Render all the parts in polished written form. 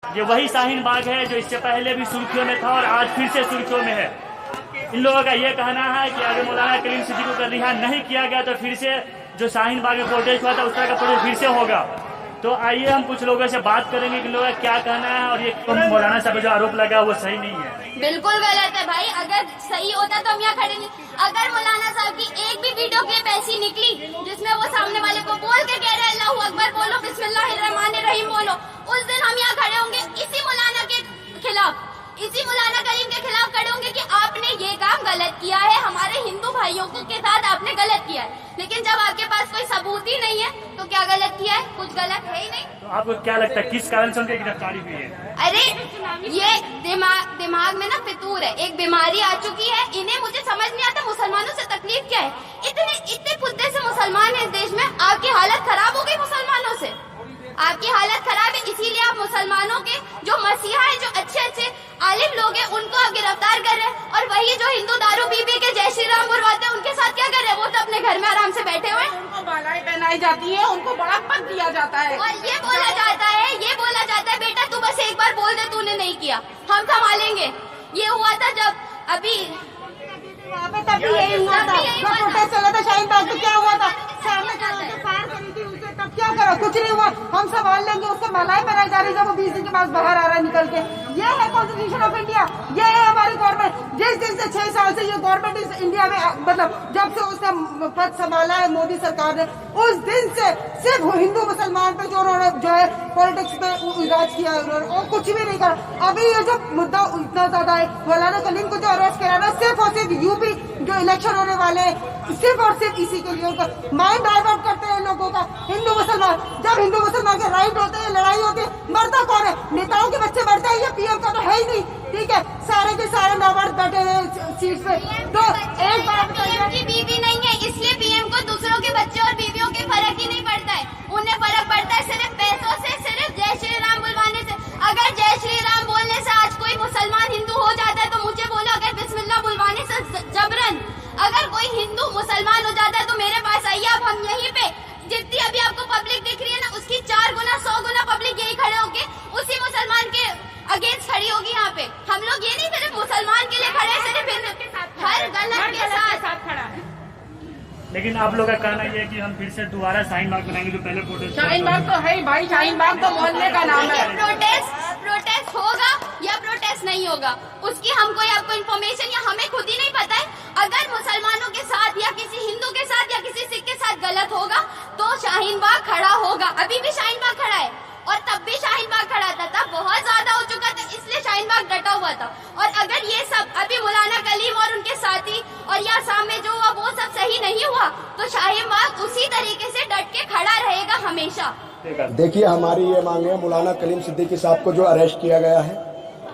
ये वही शाहीन बाग है जो इससे पहले भी सुर्खियों में था और आज फिर से सुर्खियों में है। इन लोगों का ये कहना है कि अगर मौलाना कलीम सिद्दीकी को रिहा नहीं किया गया तो फिर से जो शाहीन बाग में प्रोटेस्ट हुआ था उस तरह का प्रोटेस्ट फिर से होगा। तो आइए हम कुछ लोगों से बात करेंगे कि लोगों का क्या कहना है और ये मौलाना साहब जो आरोप लगा वो सही नहीं है। बिल्कुल गलत है भाई, अगर सही होता तो हम यहाँ खड़े नहीं। अगर मौलाना साहब की एक भी वीडियो क्लिप ऐसी निकली जिसमें वो सामने वाले को बोल के कह रहे अल्लाहू अकबर बोलो, बिस्मिल्लाहिर्रहमानिर्रहीम बोलो, उस दिन हम यहाँ खड़े होंगे इसी मौलाना के खिलाफ, इसी मौलाना करीम के खिलाफ खड़े होंगे कि आपने ये काम गलत किया है, हमारे हिंदू भाइयों को के साथ आपने गलत किया है। लेकिन जब आपके पास कोई सबूत ही नहीं है तो क्या गलत किया है? कुछ गलत है ही नहीं। तो आपको क्या लगता है किस कारण से उनकी गिरफ्तारी हुई है? अरे ये दिमाग में ना फितूर है, एक बीमारी आ चुकी है इन्हें। मुझे समझ नहीं आता मुसलमानों से तकलीफ क्या है। इतने फुद्दे से मुसलमान है इस देश में, आपकी हालत खराब हो गई मुसलमानों से, आपकी हालत खराब है। इसीलिए आप मुसलमानों के जो मसीहा है, जो अच्छे अच्छे आलिम लोग हैं, उनको आप गिरफ्तार कर रहे हैं। और वही जो हिंदू दारू पी के जय श्री राम बुलवाते हैं उनके साथ क्या कर रहे हैं? वो तो अपने घर में आराम से बैठे हुए हैं। उनको बालाई पहनाई जाती है, उनको बड़ा पद दिया जाता है और ये बोला जाता है बेटा तू बस एक बार बोल दे तूने नहीं किया, हम संभालेंगे। ये हुआ था जब अभी वहाँ पे तभी यही हुआ था, जब प्रोटेस्ट चला था शाहीन बाग तो क्या हुआ था, सामने फायर करी थी उसे, तब क्या करा? कुछ नहीं हुआ, हम संभाल लेंगे। उससे मलाई बनाई जा रही जब वो 20 दिन के बाद बाहर आ रहा है निकल के। ये है कॉन्स्टिट्यूशन ऑफ इंडिया, ये है हमारी गवर्नमेंट। जिस दिन से 6 साल से ये गवर्नमेंट इस इंडिया में, मतलब जब से उसने पद संभाला है मोदी सरकार ने, उस दिन से सिर्फ हिंदू मुसलमान पे जो उन्होंने जो है पॉलिटिक्स पे राज किया है उन्होंने, और कुछ भी नहीं करा। अभी ये जो मुद्दा इतना ज्यादा है, मौलाना कलीम को जो अरेस्ट कराना सिर्फ और सिर्फ यूपी जो इलेक्शन होने वाले हैं, सिर्फ और सिर्फ इसी के लिए उनका माइंड डाइवर्ट करते हैं लोगों का। हिंदू मुसलमान, जब हिंदू मुसलमान के राइट होते हैं, लड़ाई होती है, मरता कौन है? नेताओं के बच्चे मरते हैं, ये पीएम का तो है ही नहीं। ठीक है, सारे के सारे नाबार्ड बैठे हैं सीट पे। तो एक बात पीएम की बीवी नहीं है, इसलिए पीएम को दूसरों के बच्चे और बीवियों के फर्क ही नहीं पड़ता है। उन्हें फर्क पड़ता है सिर्फ पैसों से, सिर्फ जय श्री राम बुलवाने से। अगर जय श्री राम बोलने से आज कोई मुसलमान हिंदू हो जाता है तो मुझे बोलो, अगर बिस्मिल्लाह बुलवाने से जबरन अगर कोई हिंदू मुसलमान हो जाता है तो मेरे पास आइए। अब हम यहीं पे जितनी अभी आपको पब्लिक दिख रही है ना, उसकी 4 गुना 100 गुना पब्लिक यही खड़े होके उसी मुसलमान के अगेंस्ट खड़ी होगी यहाँ पे। हम लोग ये नहीं सिर्फ मुसलमान के लिए खड़े, सिर्फ हिंदू के साथ, हर गलत के साथ खड़ा है। लेकिन आप लोग का कहना ये है कि हम फिर से दोबारा शाहीन बाग बनाएंगे जो पहले प्रोटेस्ट। शाहीन बाग तो है ही भाई, शाहीन बाग तो मोहल्ले का नाम है। प्रोटेस्ट होगा या प्रोटेस्ट नहीं होगा उसकी हमको या आपको इन्फॉर्मेशन या हमें खुद ही नहीं पता है। अगर मुसलमानों के साथ या किसी हिंदू के साथ या किसी सिख के साथ गलत होगा तो शाहीन बाग खड़ा होगा। अभी भी शाहीन बाग खड़ा है और तब भी शाहीन बाग खड़ा था, तब बहुत ज्यादा हो चुका था इसलिए शाहीन बाग डटा हुआ था। और अगर ये सब अभी मौलाना कलीम और उनके साथी और यहाँ सामने जो हुआ वो सब सही नहीं हुआ तो शाहीन बाग उसी तरीके से डट के खड़ा रहेगा हमेशा। देखिए, हमारी ये मांग है, मौलाना कलीम सिद्दीकी साहब को जो अरेस्ट किया गया है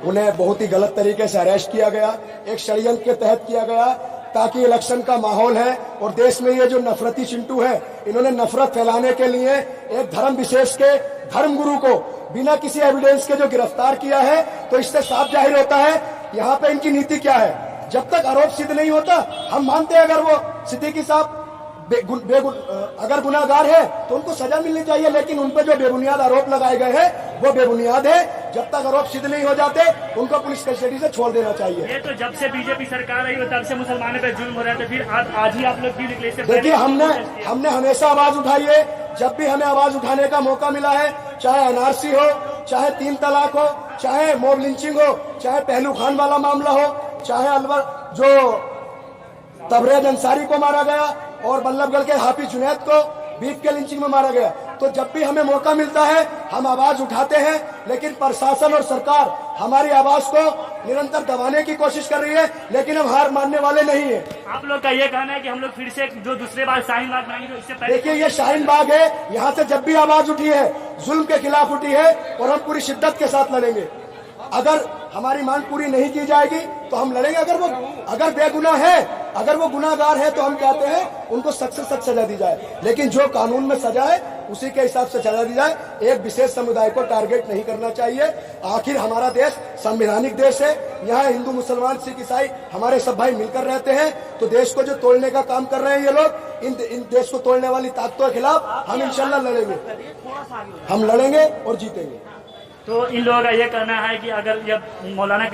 उन्हें बहुत ही गलत तरीके से अरेस्ट किया गया, एक षड्यंत्र के तहत किया गया, ताकि इलेक्शन का माहौल है और देश में ये जो नफरती चिंटू है, इन्होंने नफरत फैलाने के लिए एक धर्म विशेष के धर्मगुरु को बिना किसी एविडेंस के जो गिरफ्तार किया है, तो इससे साफ जाहिर होता है यहाँ पे इनकी नीति क्या है। जब तक आरोप सिद्ध नहीं होता, हम मानते हैं अगर वो सिद्दीकी साहब अगर गुनाहगार है तो उनको सजा मिलनी चाहिए, लेकिन उन पर जो बेबुनियाद आरोप लगाए गए हैं वो बेबुनियाद है। जब तक आरोप सिद्ध नहीं हो जाते उनको पुलिस कस्टडी से छोड़ देना चाहिए। ये तो जब से बीजेपी सरकार आई तब से मुसलमानों पे जुल्म हो रहा है, फिर आज ही आप लोग भी निकले। देखिए, हमने हमेशा आवाज उठाई है, जब भी हमें आवाज उठाने का मौका मिला है, चाहे एनआरसी हो, चाहे 3 तलाक हो, चाहे मॉब लिंचिंग हो, चाहे पहलू खान वाला मामला हो, चाहे अलवर जो तबरेज अंसारी को मारा गया और बल्लभगढ़ के हाफिज जुनैद को बीफ के लिंचिंग में मारा गया, तो जब भी हमें मौका मिलता है हम आवाज उठाते हैं। लेकिन प्रशासन और सरकार हमारी आवाज को निरंतर दबाने की कोशिश कर रही है, लेकिन हम हार मानने वाले नहीं है। आप लोग का ये कहना है कि हम लोग फिर से जो दूसरे बार शाहीन बाग बनाएंगे तो इससे पहले। देखिए, ये शाहीन बाग है, यहाँ से जब भी आवाज उठी है जुल्म के खिलाफ उठी है और हम पूरी शिद्दत के साथ लड़ेंगे। अगर हमारी मांग पूरी नहीं की जाएगी तो हम लड़ेंगे। अगर बेगुनाह है, अगर वो गुनाहगार है तो हम कहते हैं उनको सख्त से सख्त सजा दी जाए, लेकिन जो कानून में सजा है उसी के हिसाब से सजा दी जाए। एक विशेष समुदाय को टारगेट नहीं करना चाहिए। आखिर हमारा देश संवैधानिक देश है, यहाँ हिंदू मुसलमान सिख ईसाई हमारे सब भाई मिलकर रहते हैं। तो देश को जो तोड़ने का काम कर रहे हैं ये लोग, इन देश को तोड़ने वाली ताकतों के खिलाफ हम इंशाल्लाह लड़ेंगे, हम लड़ेंगे और जीतेंगे। तो इन लोगों का ये कहना है कि अगर ये मौलाना